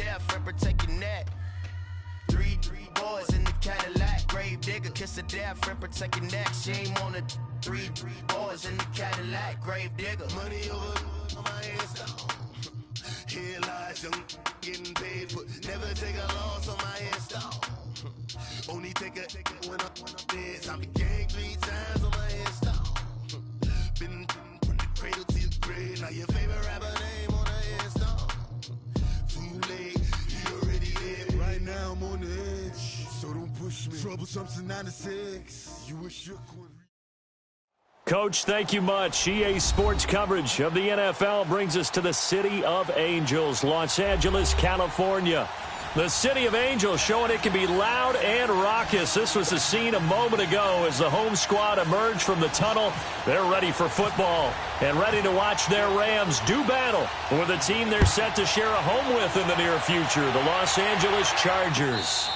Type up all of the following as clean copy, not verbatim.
death and protect your neck. Three boys in the Cadillac. Grave digger, kiss of death and protect your neck. Shame on the three boys in the Cadillac. Grave digger. Money over on my headstone. Here lies young, getting paid for. Never take a loss on my headstone. Only take a when I'm dead. I be gang 3 times on my headstone. Been from the cradle to the grave. Now your favorite rapper name on the headstone. Too late, you already dead. Right now I'm on the edge, so don't push me. Troublesome to 96. You wish you could. Coach, thank you much. EA Sports coverage of the NFL brings us to the City of Angels, Los Angeles, California. The City of Angels showing it can be loud and raucous. This was the scene a moment ago as the home squad emerged from the tunnel. They're ready for football and ready to watch their Rams do battle with a team they're set to share a home with in the near future, the Los Angeles Chargers.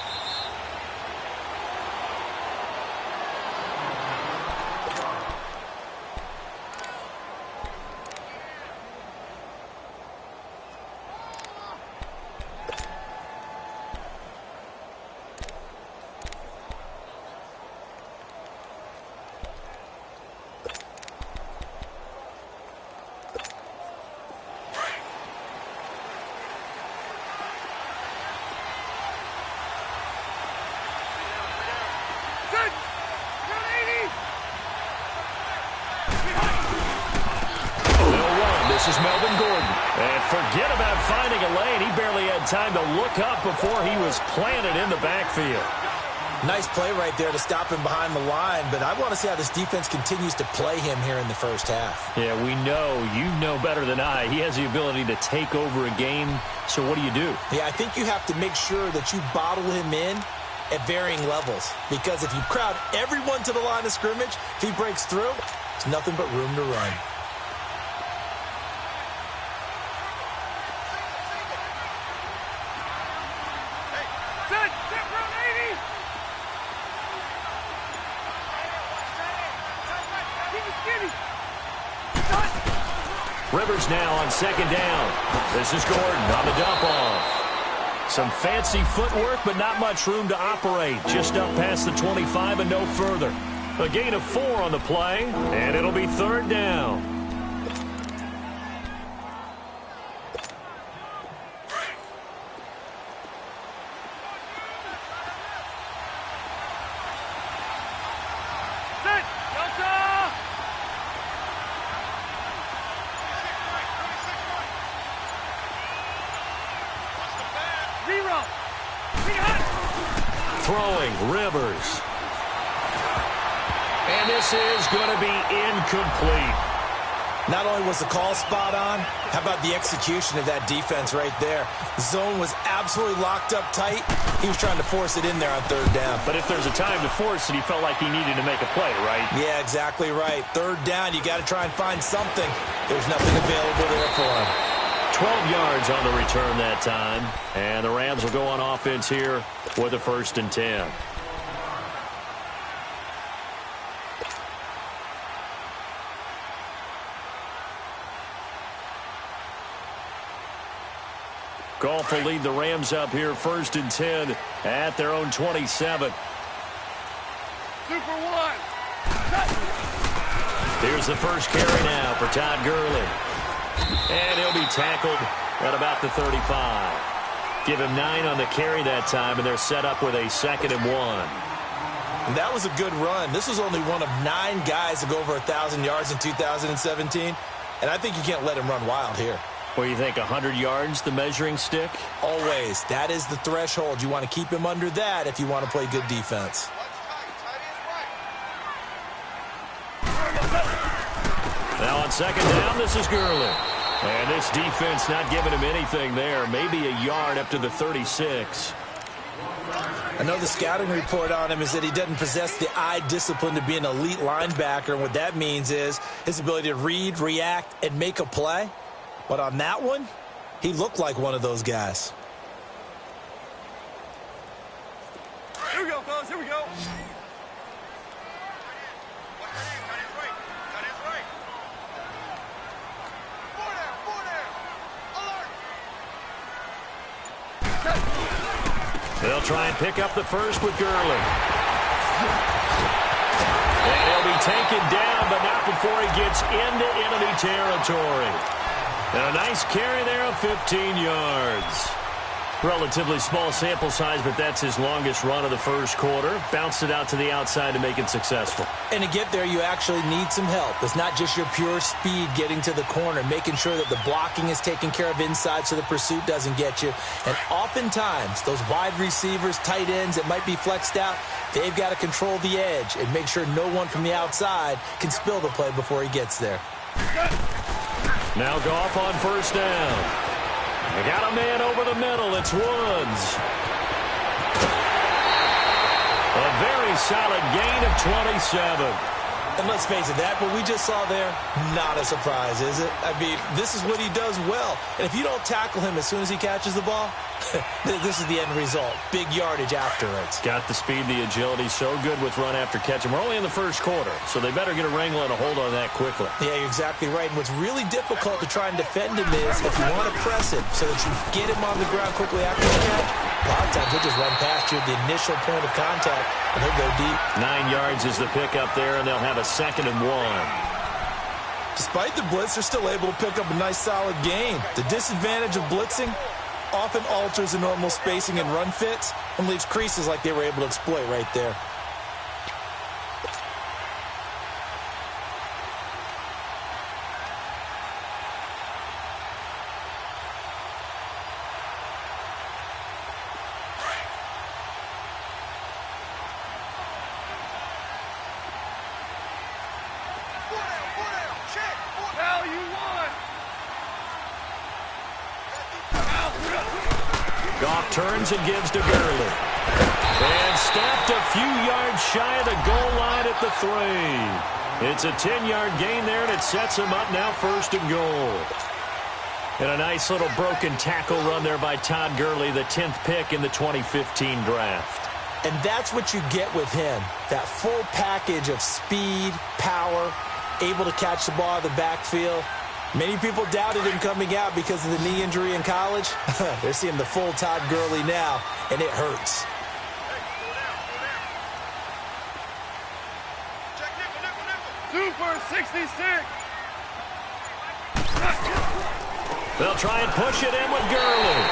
Forget about finding a lane. He barely had time to look up before he was planted in the backfield. Nice play right there to stop him behind the line, but I want to see how this defense continues to play him here in the first half. Yeah, we know. You know better than I. He has the ability to take over a game, so what do you do? Yeah, I think you have to make sure that you bottle him in at varying levels, because if you crowd everyone to the line of scrimmage, if he breaks through, there's nothing but room to run. Rivers now on second down. This is Gordon on the dump off. Some fancy footwork, but not much room to operate. Just up past the 25 and no further. A gain of 4 on the play, and it'll be third down. Throwing, Rivers. And this is going to be incomplete. Not only was the call spot on, how about the execution of that defense right there? The zone was absolutely locked up tight. He was trying to force it in there on third down. But if there's a time to force it, he felt like he needed to make a play, right? Yeah, exactly right. Third down, you got to try and find something. There's nothing available there for him. 12 yards on the return that time. And the Rams will go on offense here with a 1st and 10. Goff will lead the Rams up here 1st and 10 at their own 27. Super one. Here's the first carry now for Todd Gurley. And he'll be tackled at about the 35. Give him 9 on the carry that time, and they're set up with a 2nd and 1. And that was a good run. This was only one of 9 guys to go over 1,000 yards in 2017. And I think you can't let him run wild here. What do you think, 100 yards, the measuring stick? Always. That is the threshold. You want to keep him under that if you want to play good defense. Now on second down, this is Gurley. And this defense not giving him anything there. Maybe a yard up to the 36. I know the scouting report on him is that he doesn't possess the eye discipline to be an elite linebacker. And what that means is his ability to read, react, and make a play. But on that one, he looked like one of those guys. Here we go, fellas. Here we go. They'll try and pick up the first with Gurley. And he'll be taken down, but not before he gets into enemy territory. And a nice carry there of 15 yards. Relatively small sample size, but that's his longest run of the first quarter. Bounced it out to the outside to make it successful. And to get there, you actually need some help. It's not just your pure speed getting to the corner, making sure that the blocking is taken care of inside so the pursuit doesn't get you. And oftentimes, those wide receivers, tight ends that might be flexed out, they've got to control the edge and make sure no one from the outside can spill the play before he gets there. Now Goff on first down. They got a man over the middle. It's Woods. A very solid gain of 27. And let's face it, that what we just saw there, not a surprise, is it? I mean, this is what he does well. And if you don't tackle him as soon as he catches the ball, this is the end result. Big yardage afterwards. Got the speed, the agility, so good with run after catch. And we're only in the first quarter, so they better get a wrangle and a hold on that quickly. Yeah, you're exactly right. And what's really difficult to try and defend him is if you want to press him so that you get him on the ground quickly after the catch, a lot of times he'll just run past you at the initial point of contact, and he'll go deep. 9 yards is the pickup there, and they'll have a 2nd and 1. Despite the blitz, they're still able to pick up a nice, solid gain. The disadvantage of blitzing often alters the normal spacing and run fits and leaves creases like they were able to exploit right there. Goff turns and gives to Gurley. And stopped a few yards shy of the goal line at the 3. It's a 10-yard gain there, and it sets him up now 1st and goal. And a nice little broken tackle run there by Todd Gurley, the 10th pick in the 2015 draft. And that's what you get with him, that full package of speed, power, able to catch the ball in the backfield. Many people doubted him coming out because of the knee injury in college. They're seeing the full Todd Gurley now, and it hurts. Super 66. They'll try and push it in with Gurley.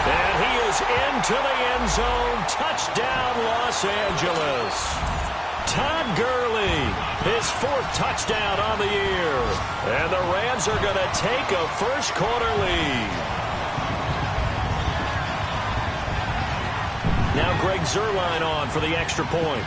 And he is into the end zone. Touchdown, Los Angeles. Todd Gurley, his 4th touchdown on the year. And the Rams are going to take a first-quarter lead. Now Greg Zuerlein on for the extra point.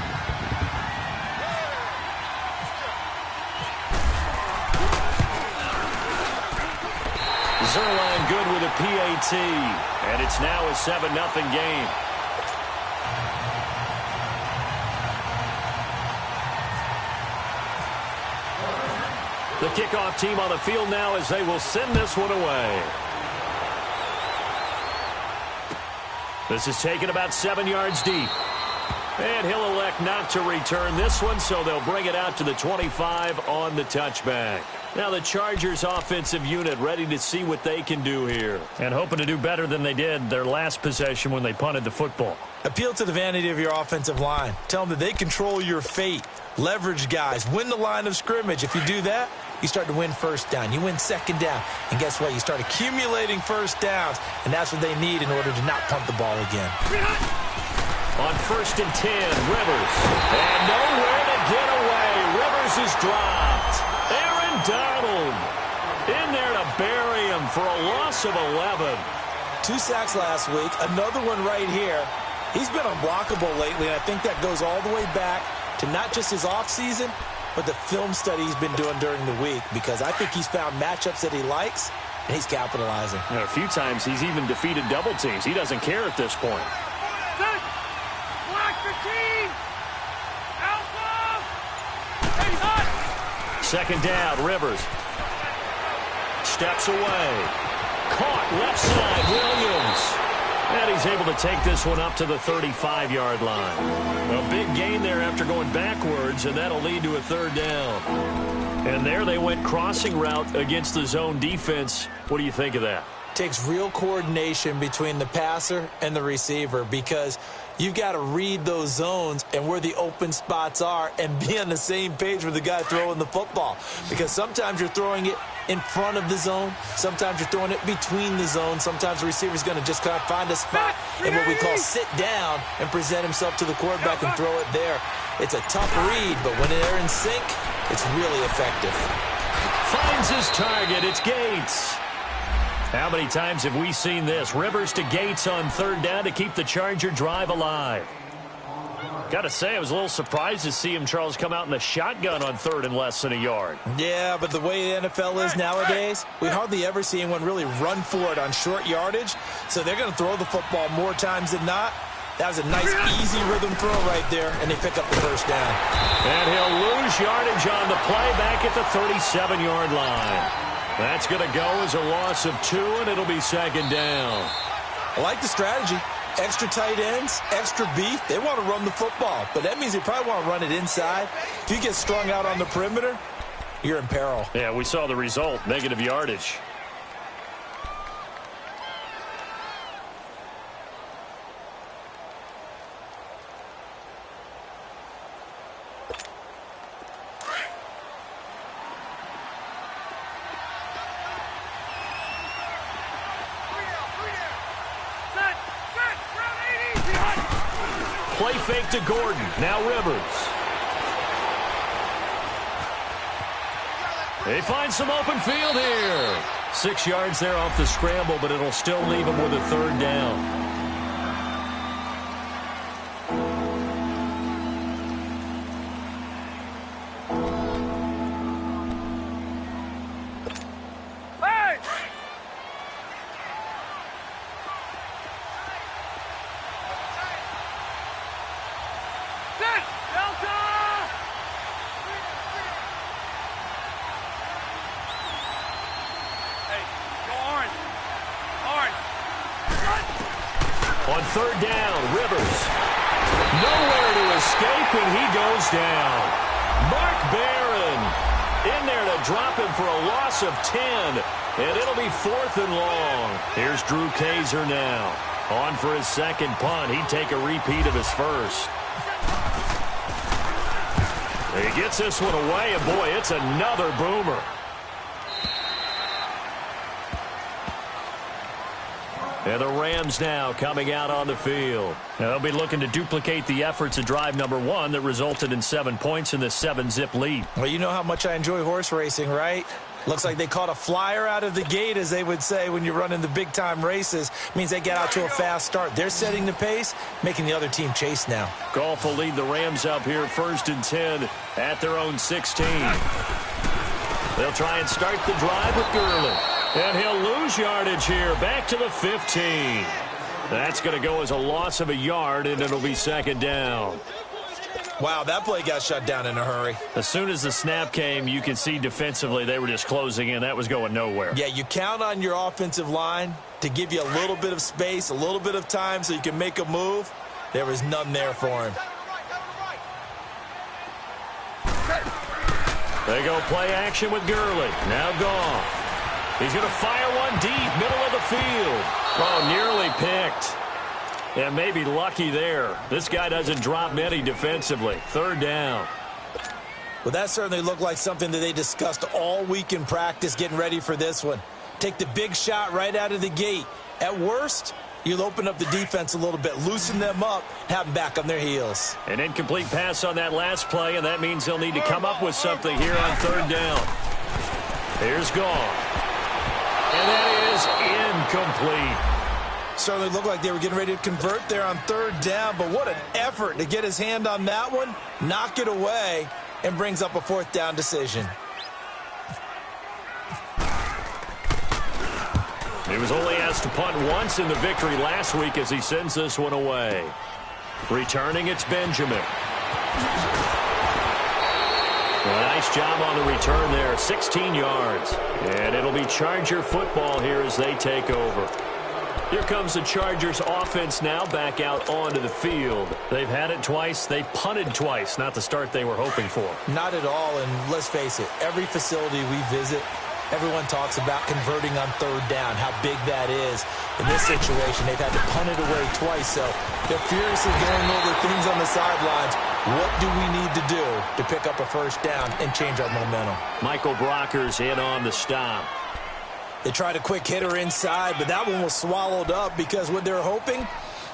Zuerlein good with a PAT. And it's now a 7-0 game. The kickoff team on the field now as they will send this one away. This is taken about 7 yards deep. And he'll elect not to return this one, so they'll bring it out to the 25 on the touchback. Now the Chargers offensive unit ready to see what they can do here. And hoping to do better than they did their last possession when they punted the football. Appeal to the vanity of your offensive line. Tell them that they control your fate. Leverage guys. Win the line of scrimmage. If you do that, you start to win first down. You win 2nd down. And guess what? You start accumulating first downs. And that's what they need in order to not punt the ball again. On 1st and 10, Rivers. And nowhere to get away. Rivers is dropped. Aaron Donald in there to bury him for a loss of 11. 2 sacks last week. Another one right here. He's been unblockable lately, and I think that goes all the way back to not just his offseason, but the film study he's been doing during the week, because I think he's found matchups that he likes, and he's capitalizing. And a few times he's even defeated double teams. He doesn't care at this point. Black 15. Alpha. Hey, hot. 2nd down, Rivers. Steps away. Caught left side, Williams. And he's able to take this one up to the 35-yard line. A big gain there after going backwards, and that'll lead to a 3rd down. And there they went crossing route against the zone defense. What do you think of that? Takes real coordination between the passer and the receiver, because You've got to read those zones and where the open spots are and be on the same page with the guy throwing the football. Because sometimes you're throwing it in front of the zone. Sometimes you're throwing it between the zones. Sometimes the receiver's going to just kind of find a spot and what we call sit down and present himself to the quarterback and throw it there. It's a tough read, but when they're in sync, it's really effective. Finds his target. It's Gates. How many times have we seen this? Rivers to Gates on third down to keep the Charger drive alive. Got to say, I was a little surprised to see him, Charles, come out in the shotgun on third and less than a yard. Yeah, but the way the NFL is nowadays, we hardly ever see anyone really run for it on short yardage. So they're going to throw the football more times than not. That was a nice, easy rhythm throw right there, and they pick up the first down. And he'll lose yardage on the play back at the 37-yard line. That's going to go as a loss of 2, and it'll be second down. I like the strategy. Extra tight ends, extra beef. They want to run the football, but that means they probably want to run it inside. If you get strung out on the perimeter, you're in peril. Yeah, we saw the result, negative yardage. Play fake to Gordon. Now Rivers. They find some open field here. 6 yards there off the scramble, but it'll still leave them with a third down. On third down, Rivers. Nowhere to escape, and he goes down. Mark Barron in there to drop him for a loss of 10, and it'll be 4th and long. Here's Drew Kaiser now. On for his second punt. He'd take a repeat of his first. He gets this one away, and boy, it's another boomer. And the Rams now coming out on the field. Now they'll be looking to duplicate the efforts of drive number 1 that resulted in 7 points in this 7-zip lead. Well, you know how much I enjoy horse racing, right? Looks like they caught a flyer out of the gate, as they would say when you're running the big-time races. Means they get out to a fast start. They're setting the pace, making the other team chase now. Goff will lead the Rams up here 1st and 10 at their own 16. They'll try and start the drive with Gurley. And he'll lose yardage here, back to the 15. That's going to go as a loss of a yard, and it'll be second down. Wow, that play got shut down in a hurry. As soon as the snap came, you could see defensively they were just closing in. That was going nowhere. Yeah, you count on your offensive line to give you a little bit of space, a little bit of time so you can make a move. There was none there for him. They go play action with Gurley. Now Goff. He's going to fire one deep, middle of the field. Oh, nearly picked. And maybe lucky there. This guy doesn't drop many defensively. Third down. Well, that certainly looked like something that they discussed all week in practice getting ready for this one. Take the big shot right out of the gate. At worst, you'll open up the defense a little bit, loosen them up, have them back on their heels. An incomplete pass on that last play, and that means they'll need to come up with something here on third down. Here's Goff. And that is incomplete. Certainly looked like they were getting ready to convert there on third down, but what an effort to get his hand on that one, knock it away, and brings up a 4th down decision. He was only asked to punt once in the victory last week as he sends this one away. Returning, it's Benjamin. Nice job on the return there, 16 yards. And it'll be Charger football here as they take over. Here comes the Chargers offense now back out onto the field. They've had it twice. They've punted twice. Not the start they were hoping for. Not at all, and let's face it, every facility we visit, Everyone talks about converting on third down, how big that is. In this situation, they've had to punt it away twice, so they're furiously going over things on the sidelines. What do we need to do to pick up a first down and change our momentum? Michael Brocker's in on the stop. They tried a quick hitter inside, but that one was swallowed up because what they're hoping,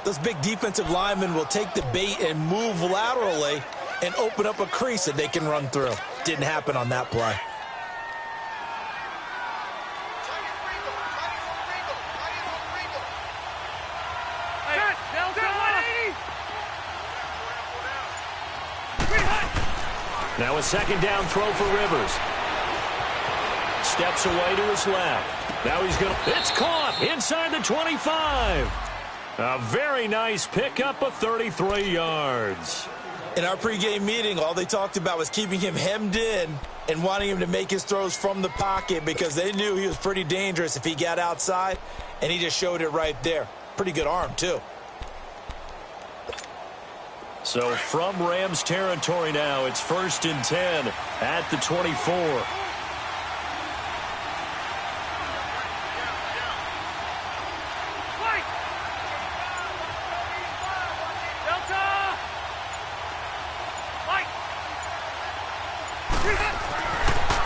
those big defensive linemen will take the bait and move laterally and open up a crease that they can run through. Didn't happen on that play. Now a second down throw for Rivers. Steps away to his left. Now he's going to... It's caught inside the 25. A very nice pickup of 33 yards. In our pregame meeting, all they talked about was keeping him hemmed in and wanting him to make his throws from the pocket because they knew he was pretty dangerous if he got outside, and he just showed it right there. Pretty good arm, too. So from Rams territory now, it's 1st and 10 at the 24.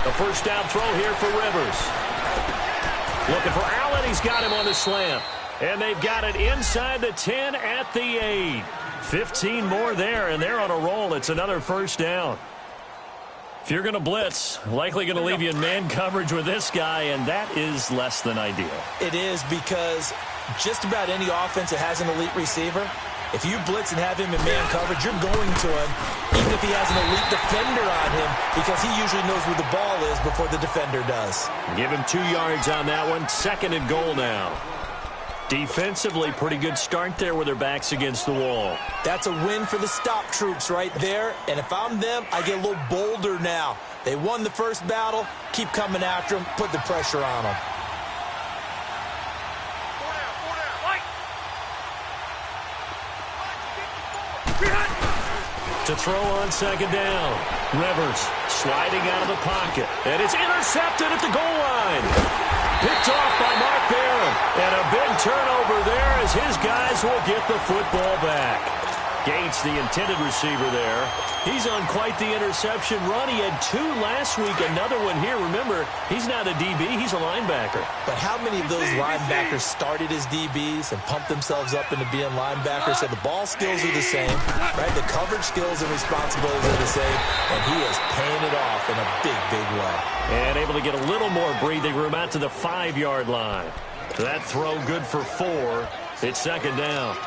A first down throw here for Rivers. Looking for Allen. He's got him on the slant. And they've got it inside the 10 at the 8. 15 more there, and they're on a roll. It's another first down. If you're going to blitz, likely going to leave you in man coverage with this guy, and that is less than ideal. It is because just about any offense that has an elite receiver, if you blitz and have him in man coverage, you're going to him, even if he has an elite defender on him, because he usually knows where the ball is before the defender does. Give him 2 yards on that one. 2nd and goal now. Defensively, pretty good start there with their backs against the wall. That's a win for the stop troops right there. And if I'm them, I get a little bolder now. They won the first battle. Keep coming after them. Put the pressure on them. To throw on 2nd down. Rivers sliding out of the pocket. And it's intercepted at the goal line. Picked off by Mark Barron. And a big turnover there as his guys will get the football back. Gates, the intended receiver there. He's on quite the interception run. He had 2 last week, another one here. Remember, he's not a DB, he's a linebacker. But how many of those linebackers started as DBs and pumped themselves up into being linebackers? So the ball skills are the same, right? The coverage skills and responsibilities are the same, and he is paying it off in a big, big way. And able to get a little more breathing room out to the 5-yard line. That throw good for 4. It's 2nd down.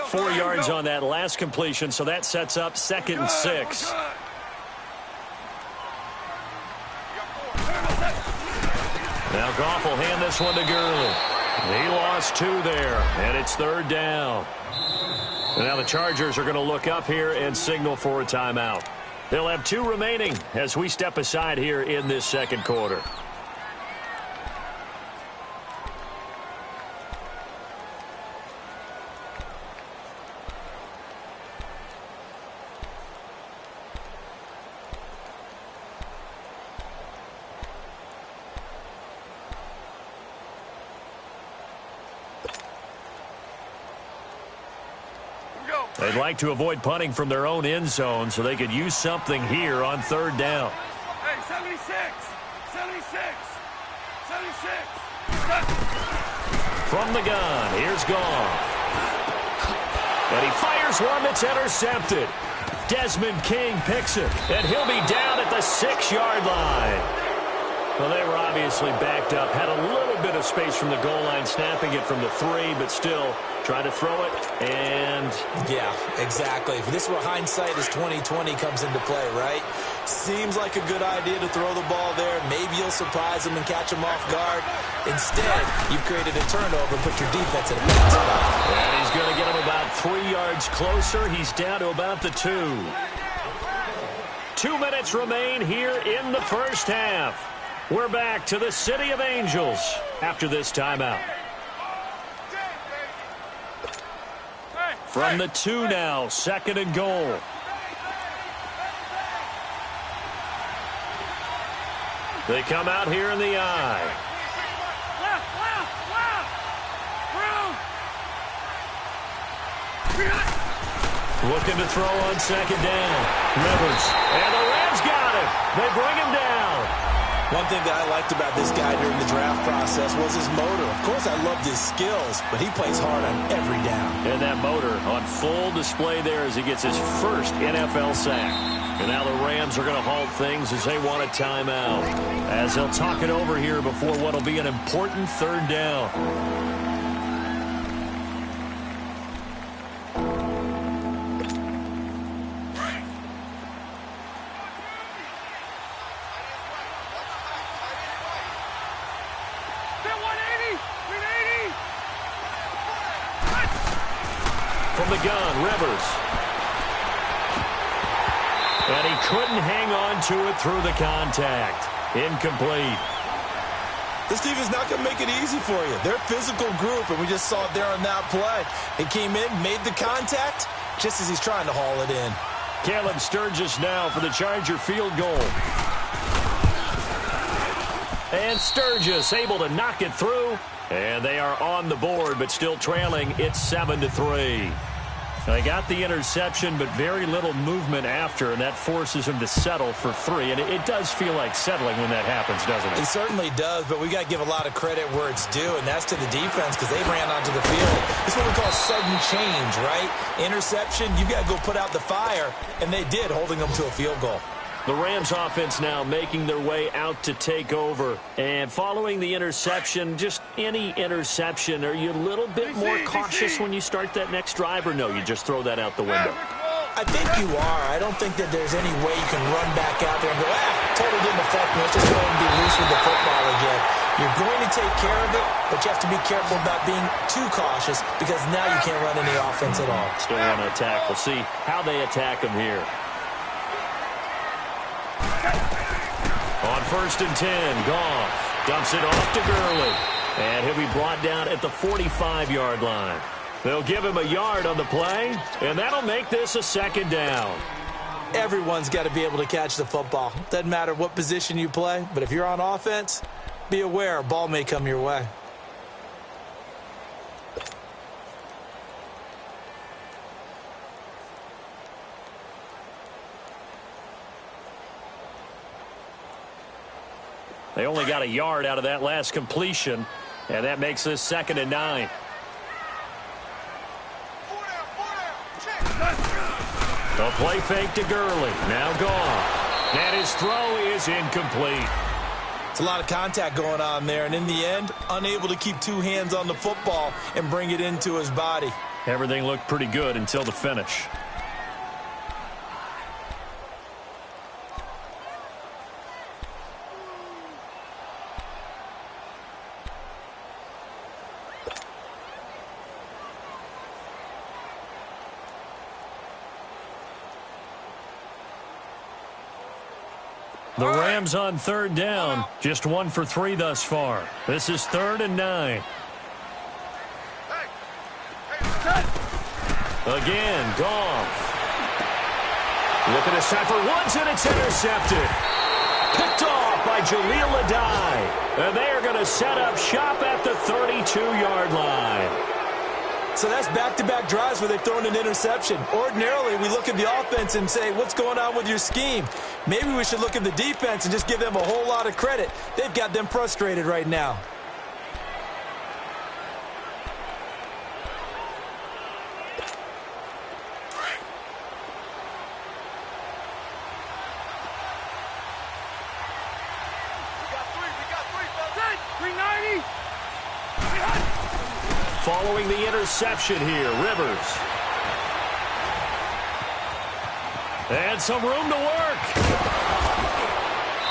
Four yards on that last completion, so that sets up 2nd and 6. Now Goff will hand this one to Gurley. He lost 2 there, and it's 3rd down. And now the Chargers are going to look up here and signal for a timeout. They'll have 2 remaining as we step aside here in this 2nd quarter. They'd like to avoid punting from their own end zone so they could use something here on 3rd down. Hey, 76, 76, 76. From the gun, here's Goff. And he fires one that's intercepted. Desmond King picks it, and he'll be down at the 6-yard line. Well, they were obviously backed up, had a little bit of space from the goal line, snapping it from the 3, but still trying to throw it, and... Yeah, exactly. This is where hindsight is 20/20 comes into play, right? Seems like a good idea to throw the ball there. Maybe you'll surprise them and catch them off guard. Instead, you've created a turnover and put your defense in a bad spot. And he's going to get him about 3 yards closer. He's down to about the 2. 2 minutes remain here in the first half. We're back to the City of Angels after this timeout. From the 2 now, 2nd and goal. They come out here in the I. Left, left, left. Through. Looking to throw on 2nd down. Rivers. And the Rams got him. They bring him down. One thing that I liked about this guy during the draft process was his motor. Of course, I loved his skills, but he plays hard on every down. And that motor on full display there as he gets his first NFL sack. And now the Rams are going to halt things as they want a timeout, as they'll talk it over here before what will be an important 3rd down. From the gun, Rivers. And he couldn't hang on to it through the contact. Incomplete. This team is not going to make it easy for you. They're a physical group, and we just saw it there on that play. He came in, made the contact, just as he's trying to haul it in. Caleb Sturgis now for the Charger field goal. And Sturgis able to knock it through. And they are on the board, but still trailing. It's 7-3. They got the interception, but very little movement after, and that forces him to settle for 3. And it does feel like settling when that happens, doesn't it? It certainly does, but we got to give a lot of credit where it's due, and that's to the defense because they ran onto the field. It's what we call sudden change, right? Interception, you got to go put out the fire, and they did, holding them to a field goal. The Rams offense now making their way out to take over. And following the interception, just any interception, are you a little bit more cautious when you start that next drive, or no, you just throw that out the window? I think you are. I don't think that there's any way you can run back out there and go, total didn't affect me. Let's just go ahead and be loose with the football again. You're going to take care of it, but you have to be careful about being too cautious because now you can't run any offense at all. Still want to attack. We'll see how they attack them here. On 1st and 10, Goff dumps it off to Gurley. And he'll be brought down at the 45-yard line. They'll give him a yard on the play, and that'll make this a 2nd down. Everyone's got to be able to catch the football. Doesn't matter what position you play, but if you're on offense, be aware a ball may come your way. They only got a yard out of that last completion, and that makes this 2nd and 9. A play fake to Gurley. Now Goff. And his throw is incomplete. It's a lot of contact going on there, and in the end, unable to keep 2 hands on the football and bring it into his body. Everything looked pretty good until the finish. The Rams on 3rd down, just 1 for 3 thus far. This is 3rd and 9. Again, Goff. Looking to set for Woods, and it's intercepted. Picked off by Jaleel Adai. And they are going to set up shop at the 32-yard line. So that's back-to-back drives where they've thrown an interception. Ordinarily, we look at the offense and say, what's going on with your scheme? Maybe we should look at the defense and just give them a whole lot of credit. They've got them frustrated right now. Following the interception here, Rivers. And some room to work.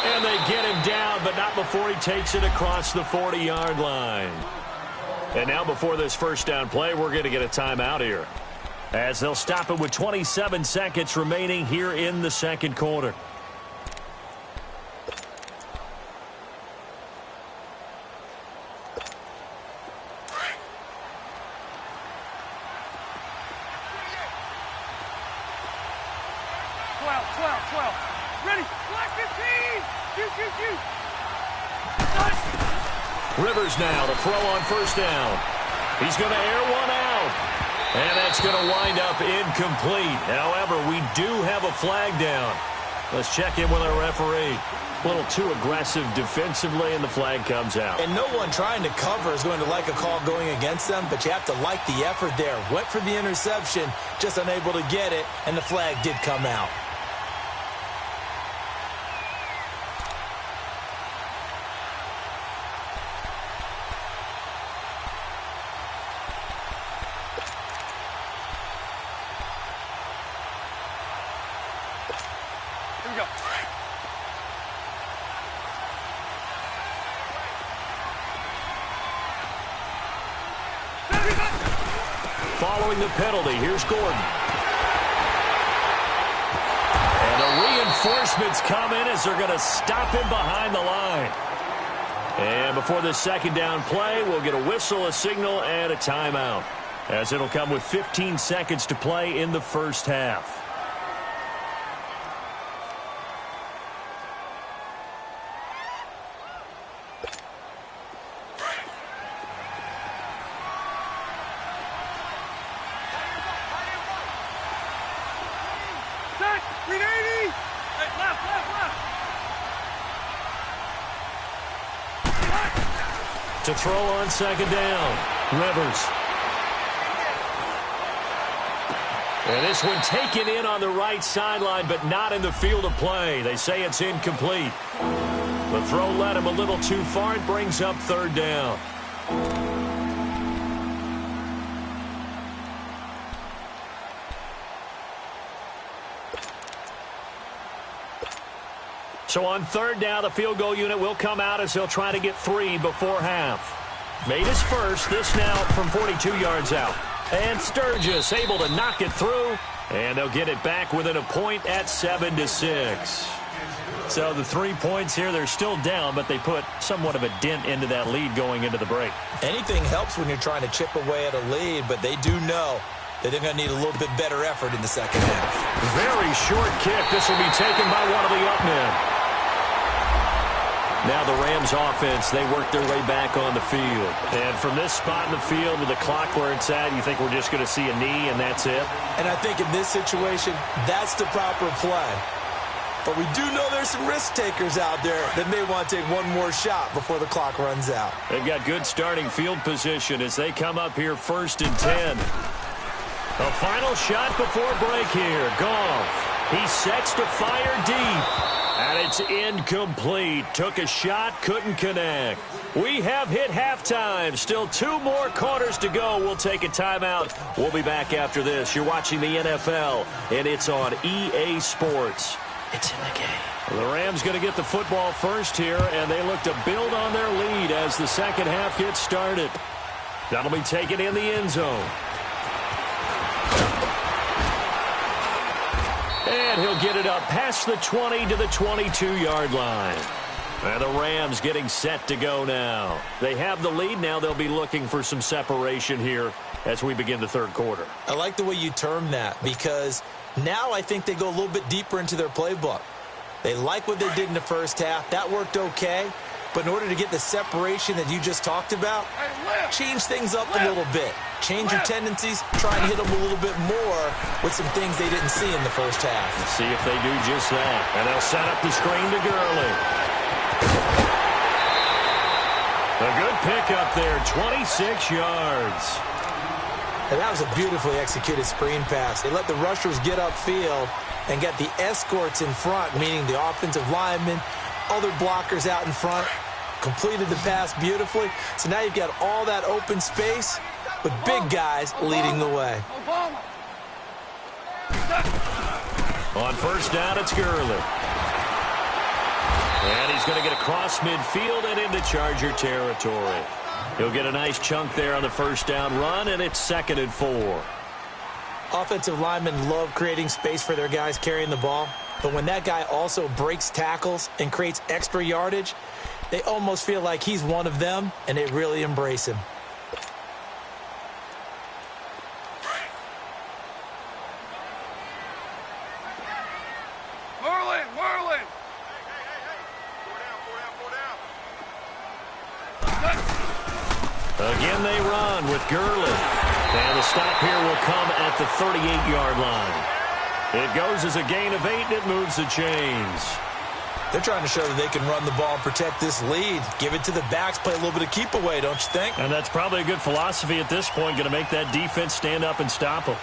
And they get him down, but not before he takes it across the 40-yard line. And now before this 1st down play, we're going to get a timeout here, as they'll stop it with 27 seconds remaining here in the 2nd quarter. 12. Ready. Black 15. Shoot. Rivers now to throw on first down. He's going to air one out. And that's going to wind up incomplete. However, we do have a flag down. Let's check in with our referee. A little too aggressive defensively, and the flag comes out. And no one trying to cover is going to like a call going against them, but you have to like the effort there. Went for the interception, just unable to get it, and the flag did come out. Here we go. Following the penalty, here's Gordon. And the reinforcements come in as they're going to stop him behind the line. And before this second down play, we'll get a whistle, a signal, and a timeout, as it'll come with 15 seconds to play in the first half. Set. 380. Hey, left. To throw on second down, Rivers. And this one taken in on the right sideline, but not in the field of play. They say it's incomplete. The throw led him a little too far. It brings up third down. So on third down, the field goal unit will come out as they'll try to get 3 before half. Made his first, this now from 42 yards out. And Sturgis able to knock it through, and they'll get it back within a point at 7-6. So the 3 points here, they're still down, but they put somewhat of a dent into that lead going into the break. Anything helps when you're trying to chip away at a lead, but they do know that they're going to need a little bit better effort in the second half. Very short kick. This will be taken by one of the up men. Now the Rams offense, they work their way back on the field. And from this spot in the field with the clock where it's at, you think we're just going to see a knee and that's it? And I think in this situation, that's the proper play. But we do know there's some risk takers out there that may want to take one more shot before the clock runs out. They've got good starting field position as they come up here 1st and 10. A final shot before break here. Goff. He sets to fire deep. And it's incomplete. Took a shot, couldn't connect. We have hit halftime. Still 2 more quarters to go. We'll take a timeout. We'll be back after this. You're watching the NFL, and it's on EA Sports. It's in the game. The Rams going to get the football first here, and they look to build on their lead as the second half gets started. That'll be taken in the end zone. And he'll get it up past the 20 to the 22-yard line. And the Rams getting set to go now. They have the lead. Now they'll be looking for some separation here as we begin the third quarter. I like the way you termed that because now I think they go a little bit deeper into their playbook. They like what they did in the first half. That worked okay. But in order to get the separation that you just talked about, change things up a little bit. Change your tendencies, try and hit them a little bit more with some things they didn't see in the first half. Let's see if they do just that. And they'll set up the screen to Gurley. A good pickup there, 26 yards. And that was a beautifully executed screen pass. They let the rushers get upfield and get the escorts in front, meaning the offensive linemen, other blockers out in front, completed the pass beautifully. So now you've got all that open space with big guys leading the way. On first down, it's Gurley. And he's going to get across midfield and into Charger territory. He'll get a nice chunk there on the first down run, and it's 2nd and 4. Offensive linemen love creating space for their guys carrying the ball. But when that guy also breaks tackles and creates extra yardage, they almost feel like he's one of them, and they really embrace him. Marley! Again they run with Gurley. And the stop here will come at the 38-yard line. It goes as a gain of 8, and it moves the chains. They're trying to show that they can run the ball and protect this lead. Give it to the backs, play a little bit of keep away, don't you think? And that's probably a good philosophy at this point, going to make that defense stand up and stop them.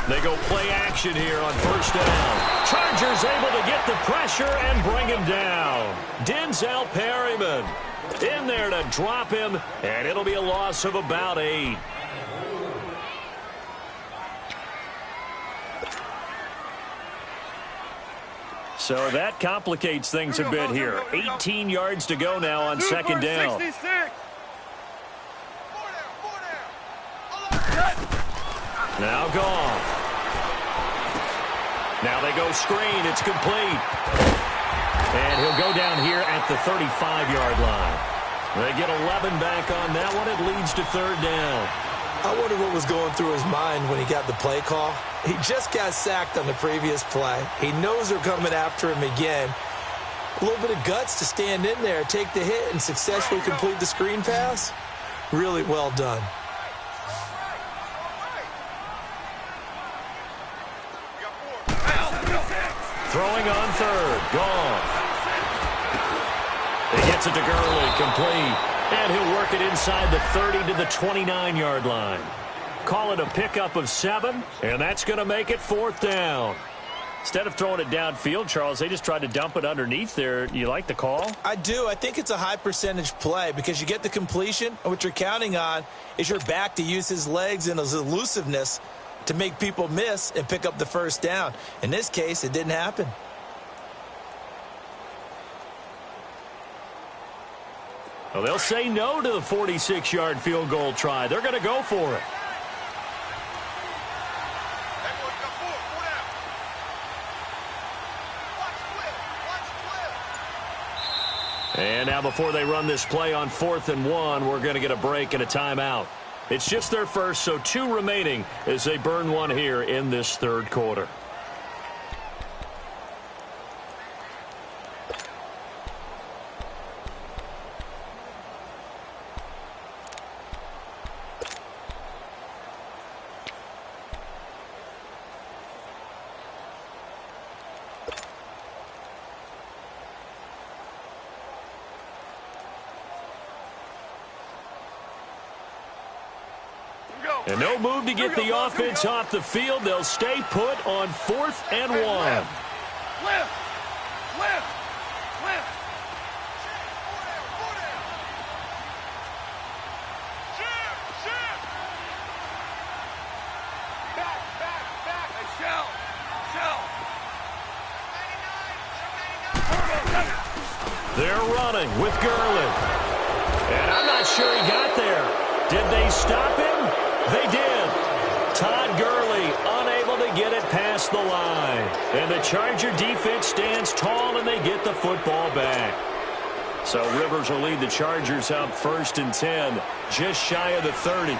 They go play action here on first down. Chargers able to get the pressure and bring him down. Denzel Perryman in there to drop him, and it'll be a loss of about 8. So that complicates things a bit here. 18 yards to go now on second down. 66. Now gone. Now they go screen. It's complete. And he'll go down here at the 35-yard line. They get 11 back on that one. It leads to third down. I wonder what was going through his mind when he got the play call. He just got sacked on the previous play. He knows they're coming after him again. A little bit of guts to stand in there, take the hit, and successfully complete the screen pass. Really well done. Throwing on third. Goff. He gets it to Gurley. Complete. And he'll work it inside the 30 to the 29-yard line. Call it a pickup of 7, and that's going to make it fourth down. Instead of throwing it downfield, Charles, they just tried to dump it underneath there. You like the call? I do. I think it's a high-percentage play because you get the completion, and what you're counting on is your back to use his legs and his elusiveness to make people miss and pick up the first down. In this case, it didn't happen. Well, they'll say no to the 46-yard field goal try. They're going to go for it. And now before they run this play on 4th and 1, we're going to get a break and a timeout. It's just their first, so 2 remaining as they burn one here in this third quarter. And no move to get the offense off the field. They'll stay put on 4th and 1. Left. Back. Hey, shell. They're running with Gurley. And I'm not sure he got there. Did they stop him? They did. Todd Gurley unable to get it past the line. And the Charger defense stands tall, and they get the football back. So Rivers will lead the Chargers up 1st and 10, just shy of the 30.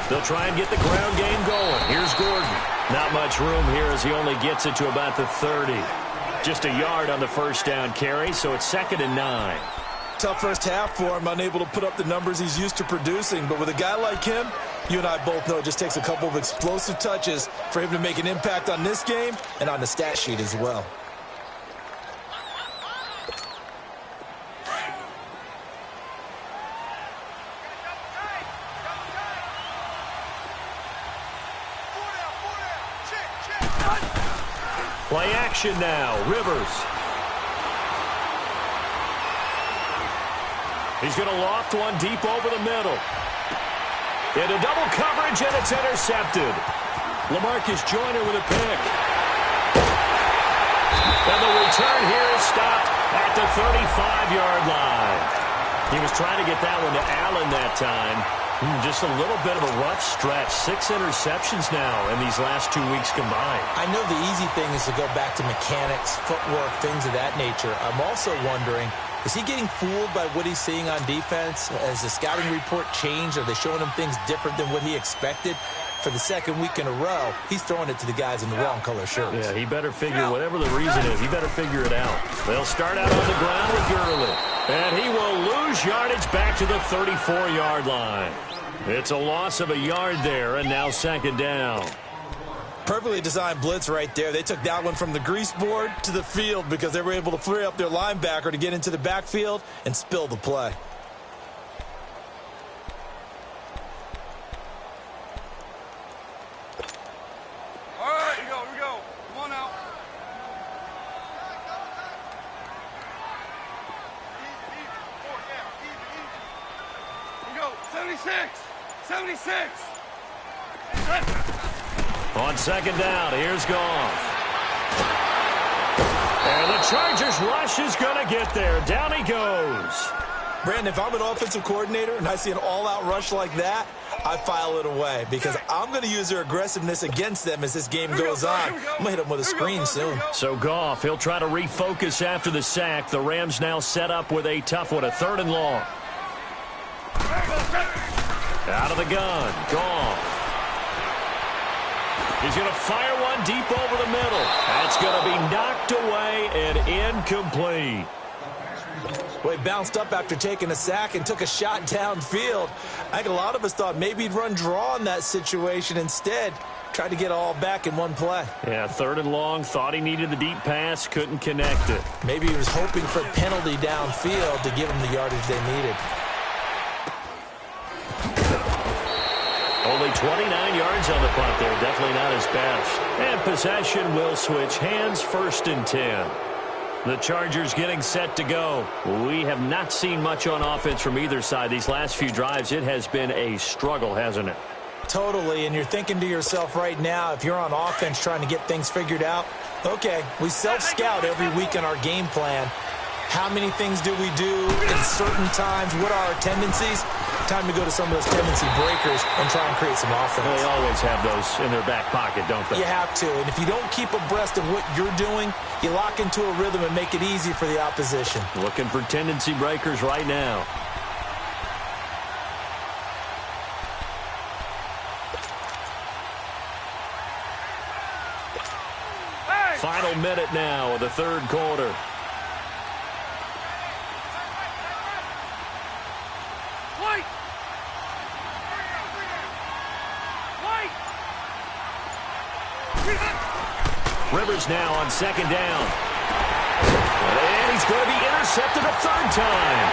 They'll try and get the ground game going. Here's Gordon. Not much room here as he only gets it to about the 30. Just a yard on the first down carry, so it's 2nd and 9. Tough first half for him, unable to put up the numbers he's used to producing. But with a guy like him, you and I both know it just takes a couple of explosive touches for him to make an impact on this game and on the stat sheet as well. Play action now. Rivers. He's going to loft one deep over the middle. Into double coverage, and it's intercepted. LaMarcus Joyner with a pick. And the return here is stopped at the 35-yard line. He was trying to get that one to Allen that time. Just a little bit of a rough stretch. 6 interceptions now in these last 2 weeks combined. I know the easy thing is to go back to mechanics, footwork, things of that nature. I'm also wondering, is he getting fooled by what he's seeing on defense? Has the scouting report changed? Are they showing him things different than what he expected? For the second week in a row, he's throwing it to the guys in the wrong color shirts. Yeah, he better figure, whatever the reason is, he better figure it out. They'll start out on the ground with Gurley. And he will lose yardage back to the 34-yard line. It's a loss of a yard there, and now second down. Perfectly designed blitz right there. They took that one from the grease board to the field because they were able to free up their linebacker to get into the backfield and spill the play. All right, here we go. Come on now. Here we go. 76. 76. On second down, here's Goff. And the Chargers rush is going to get there. Down he goes. Brandon, if I'm an offensive coordinator and I see an all-out rush like that, I file it away because I'm going to use their aggressiveness against them as this game goes on. I'm going to hit them with a screen soon. So Goff, he'll try to refocus after the sack. The Rams now set up with a tough one, a 3rd and long. Out of the gun, Goff. He's going to fire one deep over the middle. That's going to be knocked away and incomplete. Well, he bounced up after taking a sack and took a shot downfield. I think a lot of us thought maybe he'd run draw in that situation. Instead, tried to get it all back in one play. Yeah, 3rd and long, thought he needed the deep pass, couldn't connect it. Maybe he was hoping for a penalty downfield to give him the yardage they needed. Only 29 yards on the punt there. Definitely not his best. And possession will switch hands, 1st and 10. The Chargers getting set to go. We have not seen much on offense from either side. These last few drives, it has been a struggle, hasn't it? Totally, and you're thinking to yourself right now, if you're on offense trying to get things figured out, okay, we self-scout every week in our game plan. How many things do we do in certain times? What are our tendencies? Time to go to some of those tendency breakers and try and create some offense. They always have those in their back pocket, don't they? You have to, and if you don't keep abreast of what you're doing, you lock into a rhythm and make it easy for the opposition. Looking for tendency breakers right now. Final minute now of the 3rd quarter. Rivers now on second down. And he's going to be intercepted a 3rd time.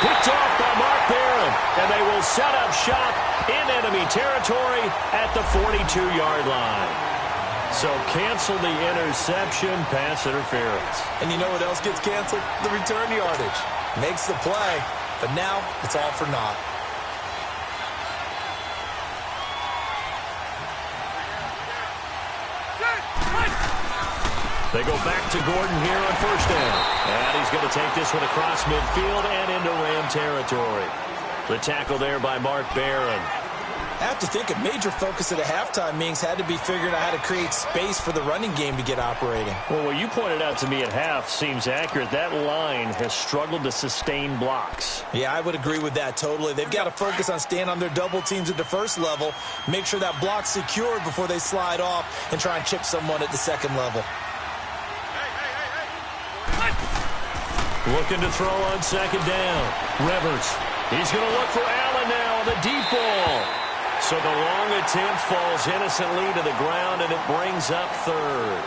Picked off by Mark Barron. And they will set up shop in enemy territory at the 42-yard line. So cancel the interception, pass interference. And you know what else gets canceled? The return yardage. Makes the play, but now it's all for naught. They go back to Gordon here on 1st down. And he's going to take this one across midfield and into Ram territory. The tackle there by Mark Barron. I have to think a major focus of the halftime meetings had to be figuring out how to create space for the running game to get operating. Well, what you pointed out to me at half seems accurate. That line has struggled to sustain blocks. Yeah, I would agree with that totally. They've got to focus on staying on their double teams at the 1st level, make sure that block's secured before they slide off and try and chip someone at the 2nd level. Looking to throw on 2nd down. Rivers. He's going to look for Allen now on the deep ball. So the long attempt falls innocently to the ground, and it brings up 3rd.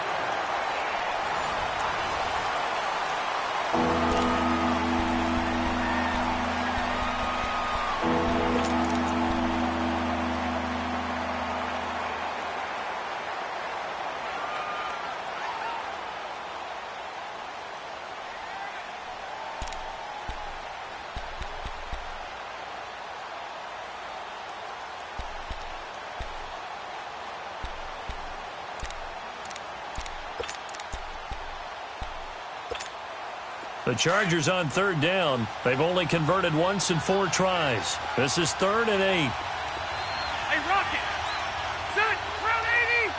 The Chargers on third down. They've only converted once in 4 tries. This is 3rd and 8. Hey, Rocket! Set! Round 80!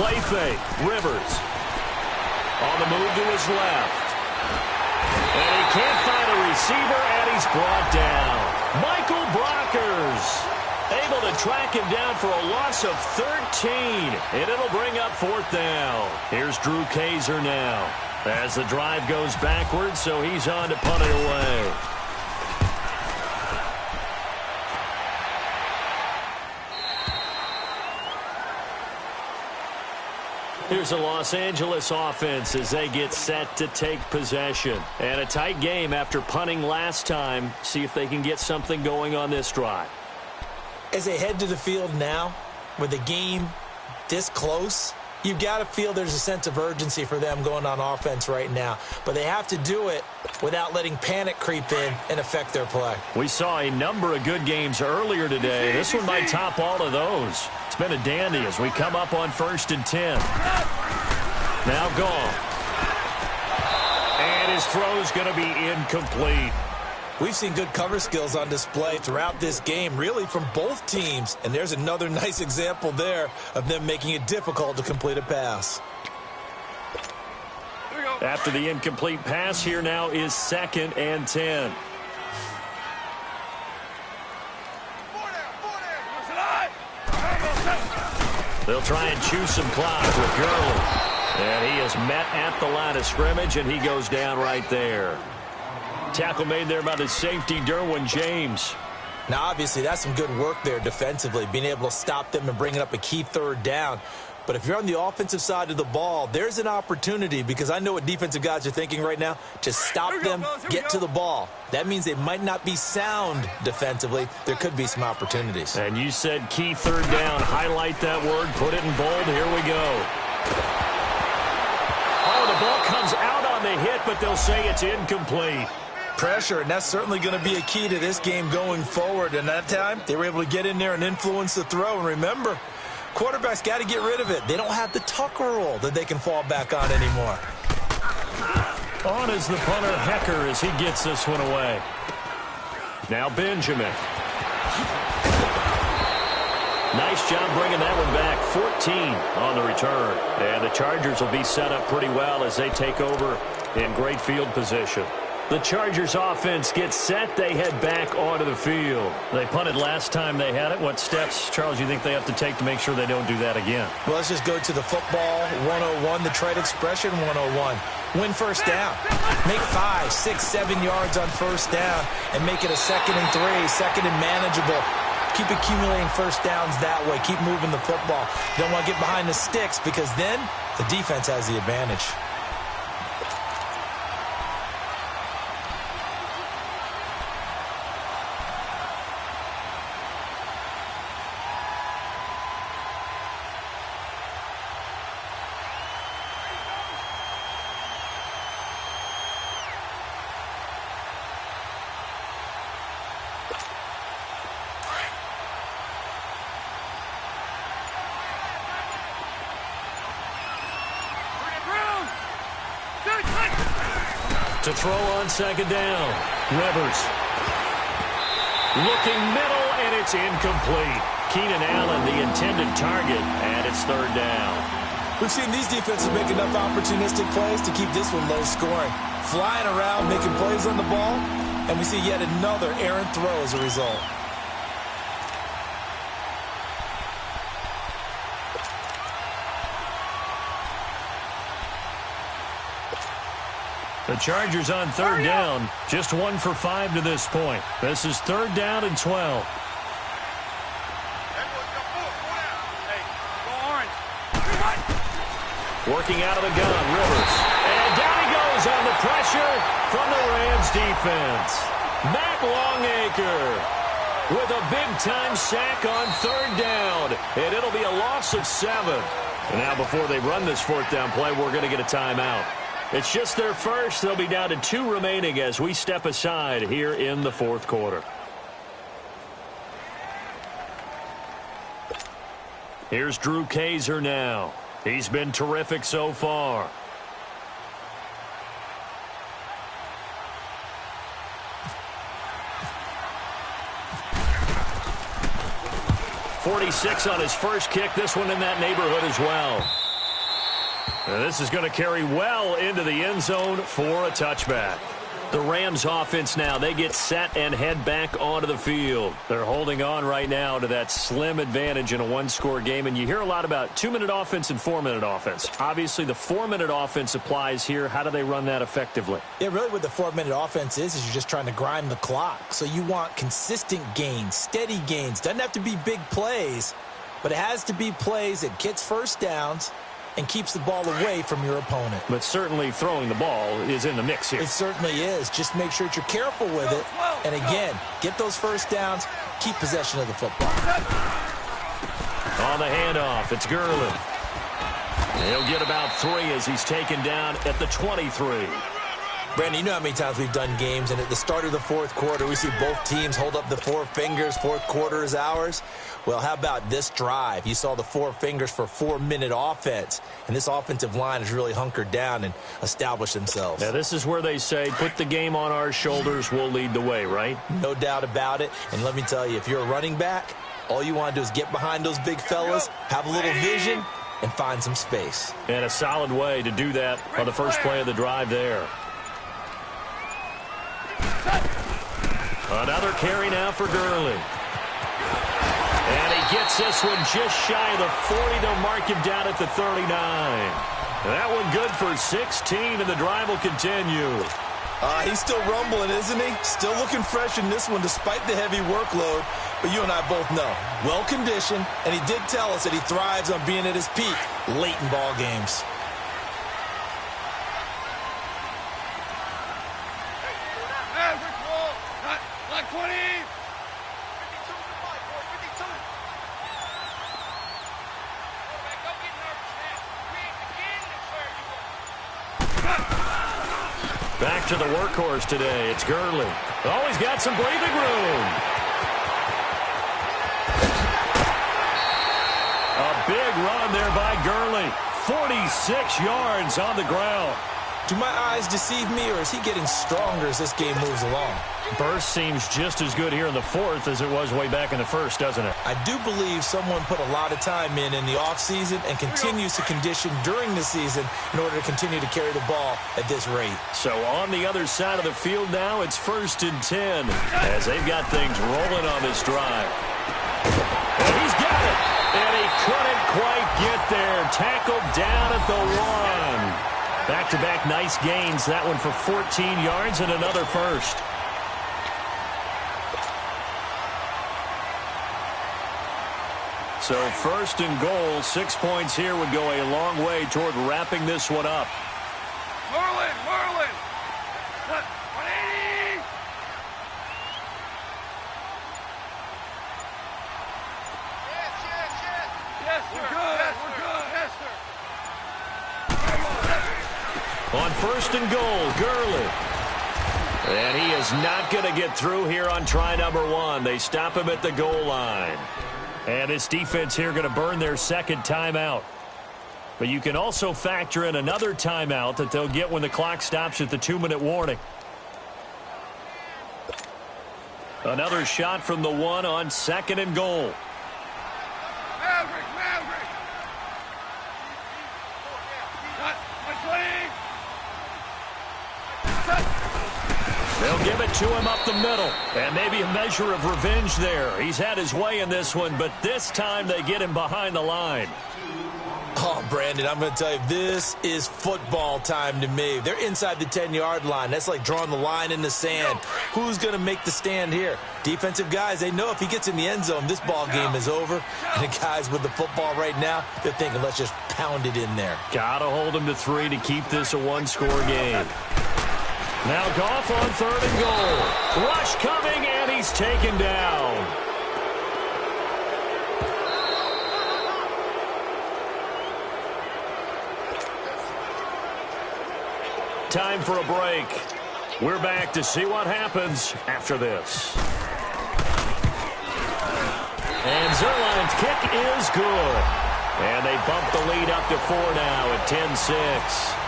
Play fake. Rivers. On the move to his left. And he can't find a receiver, and he's brought down. Michael Brockers able to track him down for a loss of 13, and it'll bring up 4th down. Here's Drew Kaiser now as the drive goes backwards, so he's on to punt it away. Here's the Los Angeles offense as they get set to take possession. And a tight game after punting last time. See if they can get something going on this drive. As they head to the field now, with the game this close, you've got to feel there's a sense of urgency for them going on offense right now. But they have to do it without letting panic creep in and affect their play. We saw a number of good games earlier today. This one might top all of those. It's been a dandy as we come up on 1st and 10. Now gone. And his throw's going to be incomplete. We've seen good cover skills on display throughout this game, really from both teams. And there's another nice example there of them making it difficult to complete a pass. After the incomplete pass, here now is 2nd and 10. They'll try and chew some clock with Gurley. And he is met at the line of scrimmage, and he goes down right there. Tackle made there by the safety, Derwin James. Now, obviously, that's some good work there defensively, being able to stop them and bringing up a key 3rd down. But if you're on the offensive side of the ball, there's an opportunity, because I know what defensive guys are thinking right now, to stop them, get to the ball. That means they might not be sound defensively. There could be some opportunities. And you said key 3rd down. Highlight that word. Put it in bold. Here we go. Oh, the ball comes out on the hit, but they'll say it's incomplete. Pressure, and that's certainly going to be a key to this game going forward. And that time, they were able to get in there and influence the throw. And remember, quarterbacks got to get rid of it. They don't have the tuck rule that they can fall back on anymore. On is the punter, Hecker, as he gets this one away. Now Benjamin. Nice job bringing that one back. 14 on the return. And the Chargers will be set up pretty well as they take over in great field position. The Chargers offense gets set. They head back onto the field. They punted last time they had it. What steps, Charles, you think they have to take to make sure they don't do that again? Well, let's just go to the football 101, the trade expression 101. Win 1st down. Make 5, 6, 7 yards on 1st down and make it a 2nd and 3, 2nd and manageable. Keep accumulating 1st downs that way. Keep moving the football. You don't want to get behind the sticks, because then the defense has the advantage. To throw on 2nd down. Rivers. Looking middle, and it's incomplete. Keenan Allen, the intended target, and it's 3rd down. We've seen these defenses make enough opportunistic plays to keep this one low scoring. Flying around, making plays on the ball, and we see yet another errant throw as a result. The Chargers on 3rd down, just 1 for 5 to this point. This is 3rd down and 12. Working out of the gun, Rivers. And down he goes on the pressure from the Rams defense. Matt Longacre with a big-time sack on 3rd down. And it'll be a loss of 7. And now before they run this 4th down play, we're going to get a timeout. It's just their first. They'll be down to 2 remaining as we step aside here in the 4th quarter. Here's Drew Kaiser now. He's been terrific so far. 46 on his first kick. This one in that neighborhood as well. And this is going to carry well into the end zone for a touchback. The Rams offense now, they get set and head back onto the field. They're holding on right now to that slim advantage in a one-score game. And you hear a lot about 2-minute offense and 4-minute offense. Obviously, the 4-minute offense applies here. How do they run that effectively? Yeah, really what the 4-minute offense is you're just trying to grind the clock. So you want consistent gains, steady gains. Doesn't have to be big plays, but it has to be plays that gets first downs and keeps the ball away from your opponent. But certainly throwing the ball is in the mix here. It certainly is. Just make sure that you're careful with it. And again, get those first downs, keep possession of the football. On the handoff, it's Gurley. He'll get about 3 as he's taken down at the 23. Brandon, you know how many times we've done games, and at the start of the fourth quarter, we see both teams hold up the 4 fingers, fourth quarter is ours. Well, how about this drive? You saw the 4 fingers for 4-minute offense, and this offensive line has really hunkered down and established themselves. Now, this is where they say, put the game on our shoulders, we'll lead the way, right? No doubt about it, and let me tell you, if you're a running back, all you want to do is get behind those big fellas, have a little vision, and find some space. And a solid way to do that on the first play of the drive there. Another carry now for Gurley. And he gets this one just shy of the 40. They'll mark him down at the 39. That one good for 16, and the drive will continue. He's still rumbling, isn't he? Still looking fresh in this one despite the heavy workload. But you and I both know, well-conditioned, and he did tell us that he thrives on being at his peak late in ball games. Back to the workhorse today. It's Gurley. Oh, he's got some breathing room. A big run there by Gurley. 46 yards on the ground. Do my eyes deceive me, or is he getting stronger as this game moves along? Burst seems just as good here in the fourth as it was way back in the first, doesn't it? I do believe someone put a lot of time in the offseason and continues to condition during the season in order to continue to carry the ball at this rate. So on the other side of the field now, it's 1st and 10 as they've got things rolling on this drive. And he's got it, and he couldn't quite get there. Tackled down at the 1. Back-to-back nice gains. That one for 14 yards and another first. So 1st and goal, 6 points here would go a long way toward wrapping this one up. Merlin! 180! Yes, sir. We're good. Yes, sir. On 1st and goal, Gurley. And he is not going to get through here on try number 1. They stop him at the goal line. And this defense here going to burn their second timeout. But you can also factor in another timeout that they'll get when the clock stops at the 2-minute warning. Another shot from the 1 on 2nd and goal. Maverick! They'll give it to him up the middle. And maybe a measure of revenge there. He's had his way in this one, but this time they get him behind the line. Oh, Brandon, I'm going to tell you, this is football time to me. They're inside the 10-yard line. That's like drawing the line in the sand. Who's going to make the stand here? Defensive guys, they know if he gets in the end zone, this ball game is over. And the guys with the football right now, they're thinking, let's just pound it in there. Got to hold him to 3 to keep this a one-score game. Now Goff on 3rd and goal. Rush coming, and he's taken down. Time for a break. We're back to see what happens after this. And Zerline's kick is good. And they bump the lead up to 4 now at 10-6.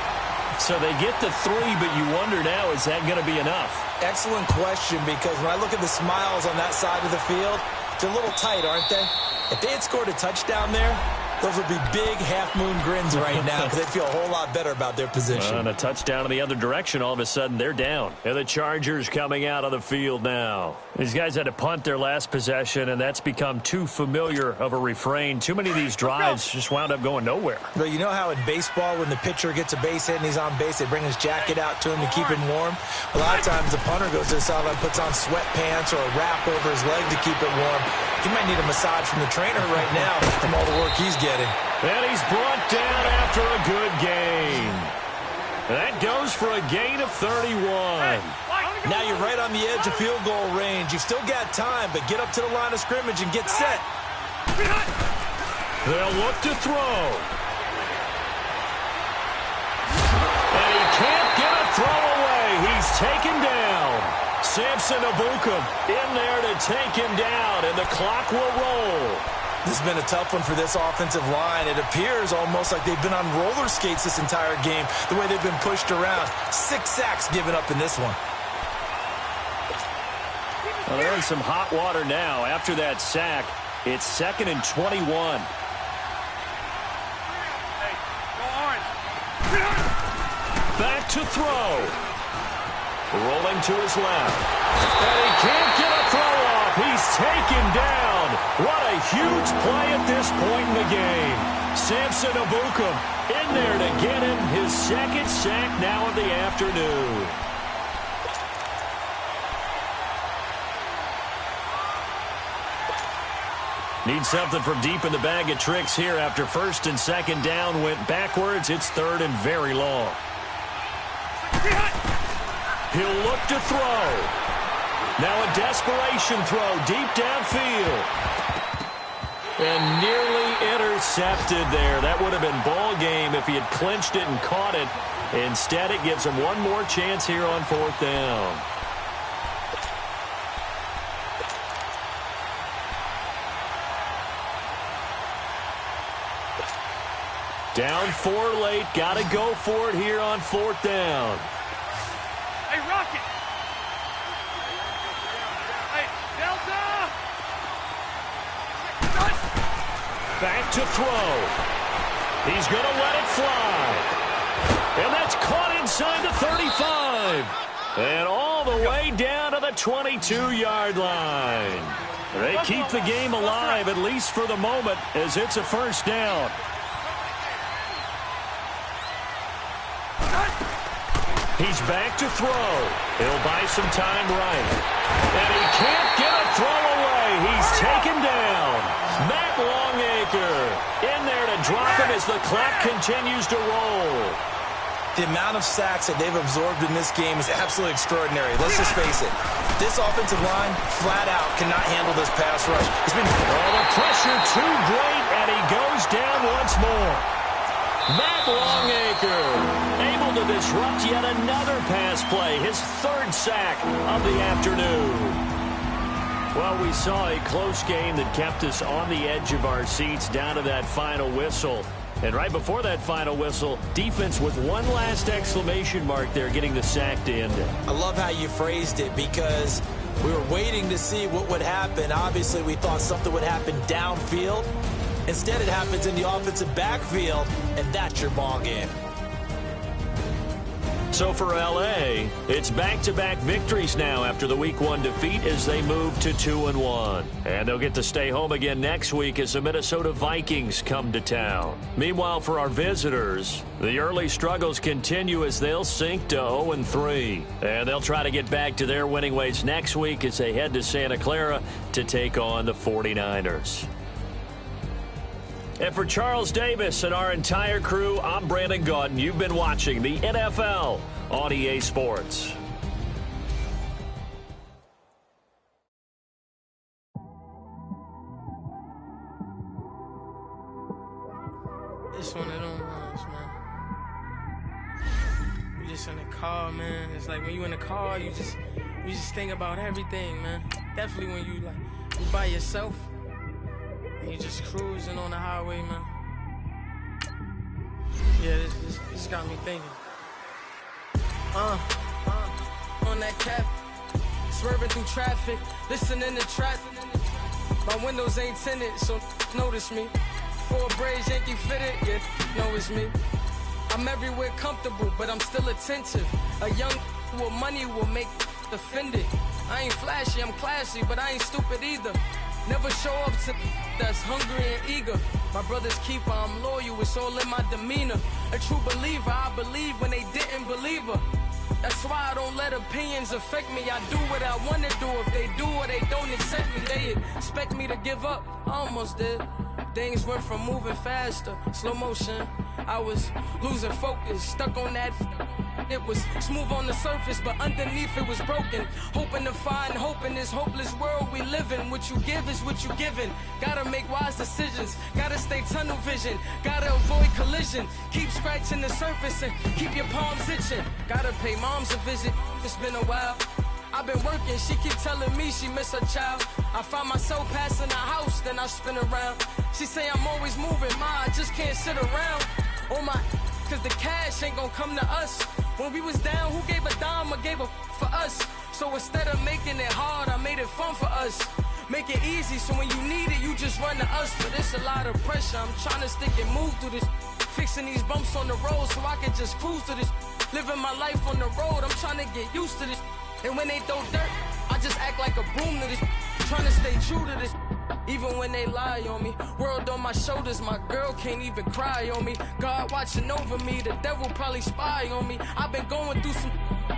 So they get to 3, but you wonder now, is that going to be enough? Excellent question, because when I look at the smiles on that side of the field, they're a little tight, aren't they? If they had scored a touchdown there, those would be big half-moon grins right now because they'd feel a whole lot better about their position. And a touchdown in the other direction, all of a sudden they're down. And the Chargers coming out of the field now. These guys had to punt their last possession, and that's become too familiar of a refrain. Too many of these drives just wound up going nowhere. Well, you know how in baseball when the pitcher gets a base hit and he's on base, they bring his jacket out to him to keep him warm? A lot of times the punter goes to the sideline, puts on sweatpants or a wrap over his leg to keep it warm. He might need a massage from the trainer right now from all the work he's getting. And he's brought down after a good gain. That goes for a gain of 31. Now you're right on the edge of field goal range. You've still got time, but get up to the line of scrimmage and get set. They'll look to throw. And he can't get a throw away. He's taken down. Samson Ebukam in there to take him down, and the clock will roll. This has been a tough one for this offensive line. It appears almost like they've been on roller skates this entire game, the way they've been pushed around. 6 sacks given up in this one. Well, they're in some hot water now. After that sack, it's 2nd and 21. Back to throw. Rolling to his left. And he can't get a throw off. He's taken down. What a huge play at this point in the game. Samson Ebukam in there to get him his 2nd sack now of the afternoon. Need something from deep in the bag of tricks here after 1st and 2nd down went backwards. It's 3rd and very long. He'll look to throw. Now a desperation throw deep downfield. And nearly intercepted there. That would have been ball game if he had clinched it and caught it. Instead, it gives him one more chance here on 4th down. Down 4 late. Got to go for it here on 4th down. Hey, Rocket! Hey, Delta! Back to throw. He's going to let it fly. And that's caught inside the 35. And all the way down to the 22-yard line. They keep the game alive, at least for the moment, as it's a 1st down. He's back to throw. He'll buy some time right. And he can't get a throw away. He's taken down. Matt Longacre in there to drop him as the clock continues to roll. The amount of sacks that they've absorbed in this game is absolutely extraordinary. Let's just face it. This offensive line, flat out, cannot handle this pass rush. It's been... Oh, the pressure too great, and he goes down once more. Matt Longacre able to disrupt yet another pass play, his 3rd sack of the afternoon. Well, we saw a close game that kept us on the edge of our seats down to that final whistle. And right before that final whistle, defense with one last exclamation mark there, getting the sack to end it. I love how you phrased it because we were waiting to see what would happen. Obviously, we thought something would happen downfield. Instead, it happens in the offensive backfield, and that's your ball game. So for L.A., it's back-to-back victories now after the Week 1 defeat as they move to 2-1. And they'll get to stay home again next week as the Minnesota Vikings come to town. Meanwhile, for our visitors, the early struggles continue as they'll sink to 0-3. And they'll try to get back to their winning ways next week as they head to Santa Clara to take on the 49ers. And for Charles Davis and our entire crew, I'm Brandon Gaudin. You've been watching the NFL on EA Sports. It's one of them ones, man. You just in the car, man. It's like when you in the car, you just think about everything, man. Definitely when you by yourself. And you just cruising on the highway, man. Yeah, this got me thinking. On that cap, swerving through traffic, listening to traffic. My windows ain't tinted, so notice me. 4 braids, Yankee fitted, yeah, know it's me. I'm everywhere comfortable, but I'm still attentive. A young with money will make offended. I ain't flashy, I'm classy, but I ain't stupid either. Never show up to that's hungry and eager. My brother's keeper, I'm loyal, it's all in my demeanor. A true believer, I believe when they didn't believe her. That's why I don't let opinions affect me. I do what I want to do. If they do or they don't accept me, they expect me to give up. I almost did. Things went from moving faster, slow motion. I was losing focus, stuck on that. It was smooth on the surface, but underneath it was broken. Hoping to find hope in this hopeless world we live in. What you give is what you given. Gotta make wise decisions. Gotta stay tunnel vision. Gotta avoid collision. Keep scratching the surface and keep your palms itching. Gotta pay moms a visit. It's been a while. I've been working, she keep telling me she miss her child. I find myself passing the house, then I spin around. She say I'm always moving, ma, I just can't sit around. Oh my, cause the cash ain't gon' come to us. When we was down, who gave a dime or gave a for us? So instead of making it hard, I made it fun for us. Make it easy, so when you need it, you just run to us. But it's a lot of pressure, I'm trying to stick and move through this. Fixing these bumps on the road so I can just cruise to this. Living my life on the road, I'm trying to get used to this. And when they throw dirt, I just act like a broom to this. Trying to stay true to this. Even when they lie on me. World on my shoulders, my girl can't even cry on me. God watching over me, the devil probably spy on me. I've been going through some.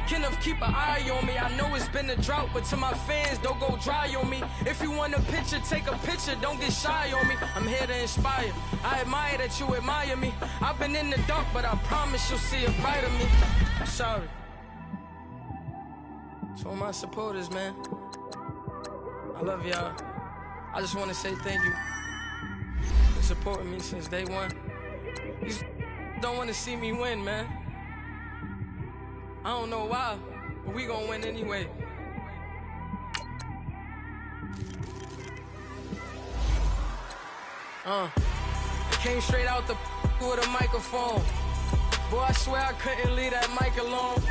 Kenneth, keep an eye on me. I know it's been a drought, but to my fans, don't go dry on me. If you want a picture, take a picture, don't get shy on me. I'm here to inspire. I admire that you admire me. I've been in the dark, but I promise you'll see a brighter me. I'm sorry. To all my supporters, man, I love y'all. I just want to say thank you for supporting me since day one. You don't want to see me win, man. I don't know why, but we gonna win anyway. I came straight out the with a microphone. Boy, I swear I couldn't leave that mic alone.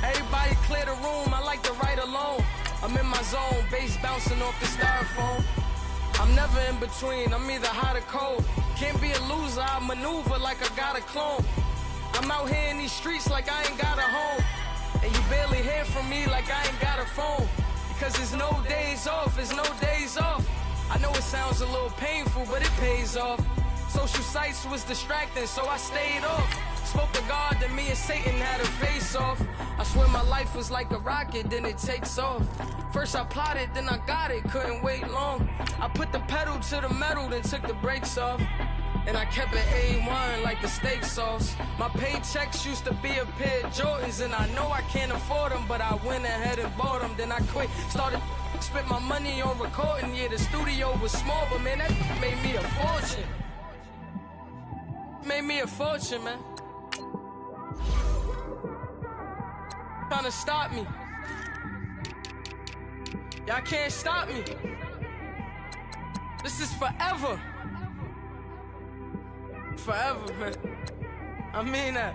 Everybody clear the room, I like to write alone. I'm in my zone, bass bouncing off the styrofoam. I'm never in between, I'm either hot or cold. Can't be a loser, I maneuver like I got a clone. I'm out here in these streets like I ain't got a home. And you barely hear from me like I ain't got a phone. Because there's no days off, there's no days off. I know it sounds a little painful, but it pays off. Social sites was distracting, so I stayed off. Spoke to God, then me and Satan had a face off. I swear my life was like a rocket, then it takes off. First I plotted, then I got it, couldn't wait long. I put the pedal to the metal, then took the brakes off. And I kept it A1 like the steak sauce. My paychecks used to be a pair of Jordans, and I know I can't afford them, but I went ahead and bought them. Then I quit, started spent my money on recording. Yeah, the studio was small, but man, that made me a fortune. Made me a fortune, man. Trying to stop me. Y'all can't stop me. This is forever. Forever, man. I mean that.